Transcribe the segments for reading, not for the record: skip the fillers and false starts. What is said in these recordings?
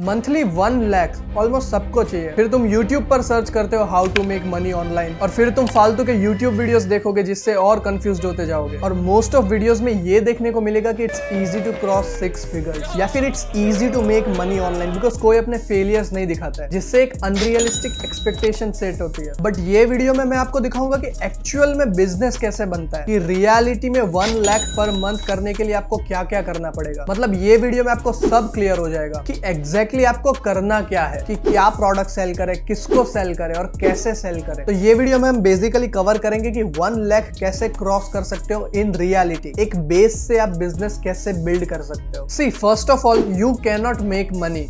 Monthly 1 lakh almost सबको चाहिए। फिर तुम YouTube पर सर्च करते हो how to make money online, और फिर तुम फालतू के YouTube वीडियोस देखोगे जिससे और कंफ्यूज्ड होते जाओगे। और मोस्ट ऑफ वीडियोस में ये देखने को मिलेगा कि it's easy to cross 6 figures या फिर it's easy to make money online, because कोई अपने फेलियर्स नहीं दिखाता है, जिससे एक अनरियलिस्टिक एक्सपेक्टेशन सेट होती है। बट ये वीडियो में मैं आपको दिखाऊंगा कि एक्चुअल में बिजनेस कैसे बनता है, कि रियलिटी में 1 लाख पर मंथ करने के लिए आपको क्या क्या करना पड़ेगा। मतलब ये वीडियो में आपको सब क्लियर हो जाएगा कि एग्जैक्टली आपको करना क्या है, कि क्या प्रोडक्ट सेल करे, किसको सेल करे और कैसे सेल करे। तो ये वीडियो में हम बेसिकली कवर करेंगे कि 1 लाख कैसे क्रॉस कर सकते हो इन रियलिटी। एक बेस से आप बिजनेस कैसे बिल्ड कर सकते हो। See first of all, you can not make money.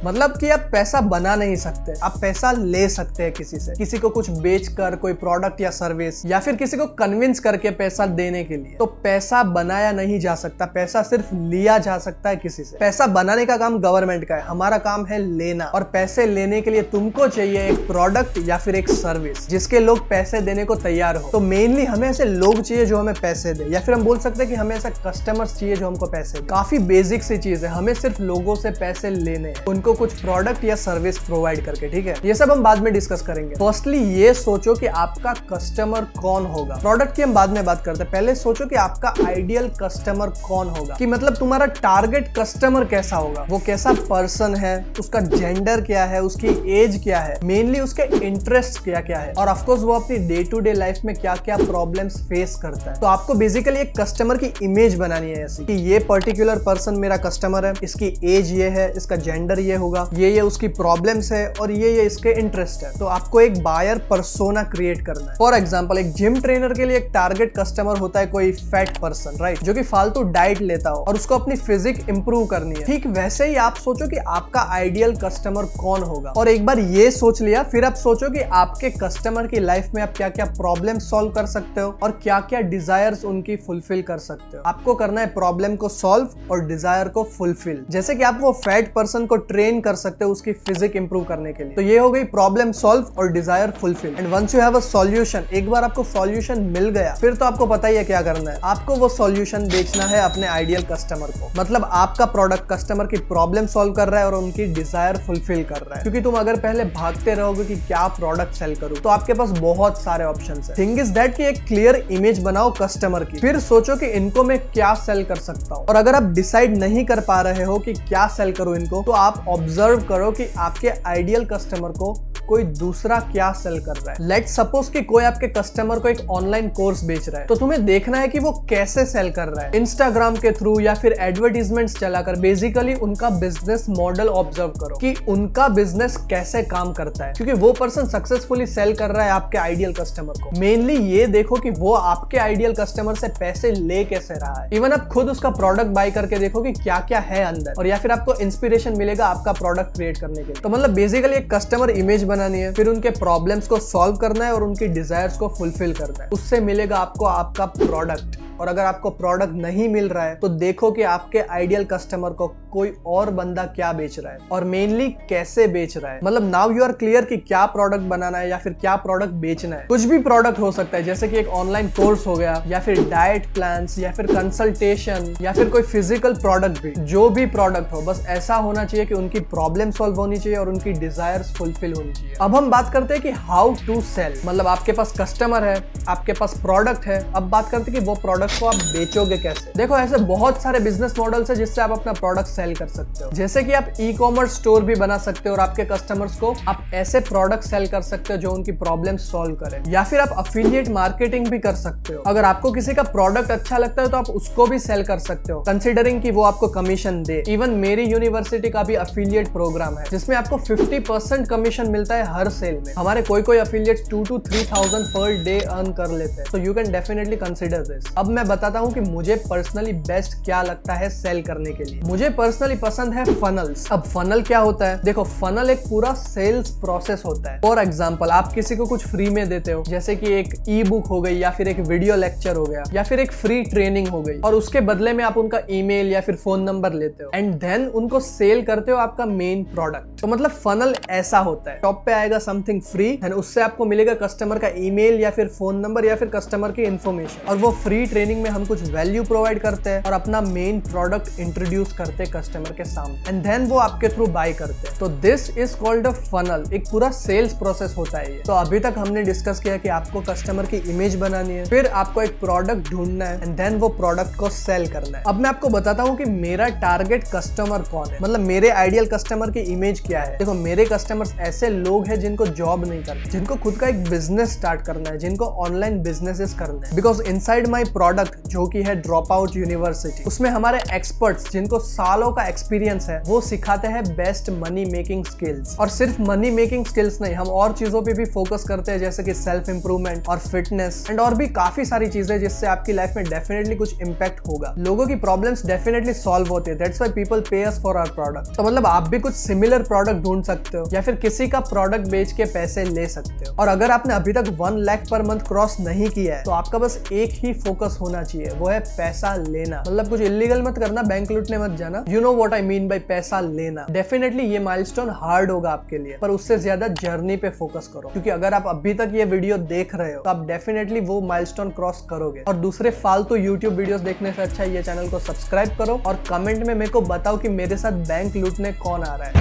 मतलब कि आप पैसा बना नहीं सकते, आप पैसा ले सकते हैं किसी से, किसी को कुछ बेचकर, कोई प्रोडक्ट या सर्विस, या फिर किसी को कन्विंस करके पैसा देने के लिए। तो पैसा बनाया नहीं जा सकता, पैसा सिर्फ लिया जा सकता है किसी से। पैसा बनाने का काम गवर्नमेंट का है, हमारा काम है लेना। और पैसे लेने के लिए तुमको चाहिए एक प्रोडक्ट या फिर एक सर्विस जिसके लोग पैसे देने को तैयार हो। तो मेनली हमें ऐसे लोग चाहिए जो हमें पैसे दे, या फिर हम बोल सकते हैं कि हमें ऐसा कस्टमर्स चाहिए जो हमको पैसे दे। काफी बेसिक सी चीज है, हमें सिर्फ लोगों से पैसे लेने हैं, उनको कुछ प्रोडक्ट या सर्विस प्रोवाइड करके। ठीक है, ये सब हम बाद में डिस्कस करेंगे। फर्स्टली ये सोचो कि आपका कस्टमर कौन होगा। प्रोडक्ट की हम बाद में बात करते हैं, पहले सोचो कि आपका आइडियल कस्टमर कौन होगा, कि मतलब तुम्हारा टारगेट कस्टमर कैसा होगा, वो कैसा पर्सन है, उसका जेंडर क्या है, उसकी एज क्या है, मेनली उसके इंटरेस्ट क्या क्या है, और ऑफकोर्स वो अपनी डे टू डे लाइफ में क्या क्या प्रॉब्लम्स फेस करता है। तो आपको बेसिकली एक कस्टमर की इमेज बनानी है ऐसी कि ये पर्टिकुलर पर्सन मेरा कस्टमर है, इसकी एज ये है, इसका जेंडर ये होगा, ये उसकी प्रॉब्लम्स है, और ये इसके इंटरेस्ट है। तो आपको एक बायर पर्सोना क्रिएट करना है। फॉर एग्जांपल, एक जिम ट्रेनर के लिए एक टारगेट कस्टमर होता है कोई फैट पर्सन, राइट, जो कि फालतू डाइट लेता हो और उसको अपनी फिजिक इंप्रूव करनी है। ठीक वैसे ही आप सोचो कि आपका आइडियल कस्टमर कौन होगा। और एक बार ये सोच लिया, फिर आप सोचो कि आपके कस्टमर की लाइफ में आप क्या क्या प्रॉब्लम सॉल्व कर सकते हो और क्या क्या डिजायर्स उनकी फुलफिल कर सकते हो। आपको करना है प्रॉब्लम को सॉल्व और डिजायर को फुलफिल। जैसे कि आप वो फैट पर्सन को ट्रेन कर सकते हो उसकी फिजिक इंप्रूव करने के लिए। तो ये हो गई प्रॉब्लम सॉल्व और desire fulfil. And once you have a solution, एक बार आपको सॉल्यूशन मिल गया, फिर तो आपको पता ही है क्या करना है। आपको वो सॉल्यूशन बेचना है अपने आइडियल कस्टमर को। मतलब आपका प्रोडक्ट कस्टमर की प्रॉब्लम सॉल्व कर रहा है और उनकी डिजायर फुलफिल कर रहा है। क्योंकि तुम अगर पहले भागते रहोगे कि क्या प्रोडक्ट सेल करूं, तो आपके पास बहुत सारे ऑप्शंस है। थिंग इज दैट कि एक क्लियर इमेज बनाओ कस्टमर की, फिर सोचो कि इनको मैं क्या सेल कर सकता हूं। और अगर आप डिसाइड नहीं कर पा रहे हो कि क्या सेल करूं इनको, तो आप ऑब्जर्व करो कि आपके आइडियल कस्टमर को कोई दूसरा क्या सेल कर रहा है। लेट्स सपोज कि कोई आपके कस्टमर को एक ऑनलाइन कोर्स बेच रहा है, तो तुम्हें देखना है कि वो कैसे सेल कर रहा है। इंस्टाग्राम के थ्रू या फिर एडवर्टीजमेंट्स चलाकर बेसिकली उनका बिजनेस मॉडल ऑब्जर्व करो कि उनका बिजनेस कैसे काम करता है, क्योंकि वो पर्सन सक्सेसफुली सेल कर रहा है आपके आइडियल कस्टमर को। मेनली ये देखो कि वो आपके आइडियल कस्टमर से पैसे ले कैसे रहा है। इवन आप खुद उसका प्रोडक्ट बाय करके देखो कि क्या क्या है अंदर, और या फिर आपको इंस्पिरेशन मिलेगा आपका प्रोडक्ट क्रिएट करने के लिए। तो मतलब बेसिकली एक कस्टमर इमेज बनानी है, फिर उनके प्रॉब्लम्स को सॉल्व करना है और उनकी डिजायर्स को फुलफिल करना है। उससे मिलेगा आपको आपका प्रोडक्ट। और अगर आपको प्रोडक्ट नहीं मिल रहा है, तो देखो कि आपके आइडियल कस्टमर को कोई और बंदा क्या बेच रहा है और मेनली कैसे बेच रहा है। मतलब नाउ यू आर क्लियर कि क्या प्रोडक्ट बनाना है या फिर क्या प्रोडक्ट बेचना है। कुछ भी प्रोडक्ट हो सकता है, जैसे कि एक ऑनलाइन कोर्स हो गया, या फिर डाइट प्लान्स, या फिर कंसल्टेशन, या फिर कोई फिजिकल प्रोडक्ट भी। जो भी प्रोडक्ट हो, बस ऐसा होना चाहिए कि उनकी प्रॉब्लम सॉल्व होनी चाहिए और उनकी डिजायर्स फुलफिल होनी चाहिए। अब हम बात करते हैं कि हाउ टू सेल। मतलब आपके पास कस्टमर है, आपके पास प्रोडक्ट है, अब बात करते हैं कि वो प्रोडक्ट को आप बेचोगे कैसे। देखो, ऐसे बहुत सारे बिजनेस मॉडल्स है जिससे आप अपना प्रोडक्ट सेल कर सकते हो। जैसे कि आप ई कॉमर्स स्टोर भी बना सकते हो और आपके कस्टमर्स को आप ऐसे प्रोडक्ट सेल कर सकते हो जो उनकी प्रॉब्लम सॉल्व करे। या फिर आप अफिलिएट मार्केटिंग भी कर सकते हो। अगर आपको किसी का प्रोडक्ट अच्छा लगता है तो आप उसको भी सेल कर सकते हो, कंसिडरिंग कि वो आपको कमीशन दे। इवन मेरी यूनिवर्सिटी का भी अफिलिएट प्रोग्राम है जिसमें आपको 50% कमीशन मिलता है हर सेल में। हमारे कोई affiliates 2 to 3,000 per day earn कर लेते हैं। तो you can definitely consider this. अब मैं बताता हूं कि मुझे पर्सनली बेस्ट क्या लगता है सेल करने के लिए। मुझे पर्सनली पसंद है फनल्स। अब फनल क्या होता है? देखो, फनल एक पूरा सेल्स प्रोसेस होता है। फॉर एग्जांपल, आप किसी को कुछ फ्री में देते हो, जैसे कि एक ई बुक हो गई, या फिर एक वीडियो लेक्चर हो गया, या फिर एक फ्री ट्रेनिंग हो गई, और उसके बदले में आप उनका ईमेल या फिर फोन नंबर लेते हो एंड देन उनको सेल करते हो आपका मेन प्रोडक्ट। तो मतलब फनल ऐसा होता है, टॉप पे आएगा समथिंग फ्री, उससे आपको मिलेगा कस्टमर का ईमेल या फिर फोन नंबर या फिर कस्टमर की इंफॉर्मेशन, और वो फ्री ट्रेनिंग में हम कुछ वैल्यू प्रोवाइड करते हैं और अपना मेन प्रोडक्ट इंट्रोड्यूस करते हैं कस्टमर के सामने एंड देन वो आपके थ्रू बाय करते हैं। तो this is called a funnel, एक पूरा सेल्स प्रोसेस होता है ये। तो अभी तक हमने डिस्कस किया कि आपको कस्टमर की इमेज बनानी है, फिर आपको एक प्रोडक्ट ढूंढना है एंड देन वो प्रोडक्ट को सेल करना है। अब मैं आपको बताता हूँ कि मेरा टारगेट कस्टमर कौन है, मतलब मेरे आइडियल कस्टमर की इमेज क्या है। देखो मेरे कस्टमर्स ऐसे लोग हैं जिनको जॉब नहीं करते, जिनको खुद का एक बिजनेस स्टार्ट करना है, जिनको ऑनलाइन बिजनेसेस करना है। बिकॉज इनसाइड माई प्रोडक्ट जो कि है ड्रॉप आउट यूनिवर्सिटी, उसमें हमारे एक्सपर्ट्स जिनको सालों का एक्सपीरियंस है वो सिखाते हैं बेस्ट मनी मेकिंग स्किल्स। और सिर्फ मनी मेकिंग स्किल्स नहीं, हम और चीजों पे भी फोकस करते हैं जैसे कि सेल्फ इंप्रूवमेंट और फिटनेस एंड और भी काफी सारी चीजें जिससे आपकी लाइफ में डेफिनेटली कुछ इंपैक्ट होगा। लोगों की प्रॉब्लम्स डेफिनेटली सॉल्व होती है, दैट्स व्हाई पीपल पे अस फॉर आवर प्रोडक्ट। तो मतलब आप भी कुछ सिमिलर प्रोडक्ट ढूंढ सकते हो या फिर किसी का प्रोडक्ट बेच के पैसे ले सकते हो। और अगर आपने अभी तक 1 लाख पर मंथ क्रॉस नहीं किया है तो आपका बस एक ही फोकस होना चाहिए, वो है पैसा लेना। मतलब कुछ इलीगल मत करना, बैंक लूटने मत जाना। You know what I mean by पैसा लेना। डेफिनेटली ये माइलस्टोन हार्ड होगा आपके लिए, पर उससे ज्यादा जर्नी पे फोकस करो, क्योंकि अगर आप अभी तक ये वीडियो देख रहे हो तो आप डेफिनेटली वो माइलस्टोन क्रॉस करोगे। और दूसरे फालतू यूट्यूब वीडियोस देखने से अच्छा ये चैनल को सब्सक्राइब करो और कमेंट में मेरे को बताओ कि मेरे साथ बैंक लूटने कौन आ रहा है।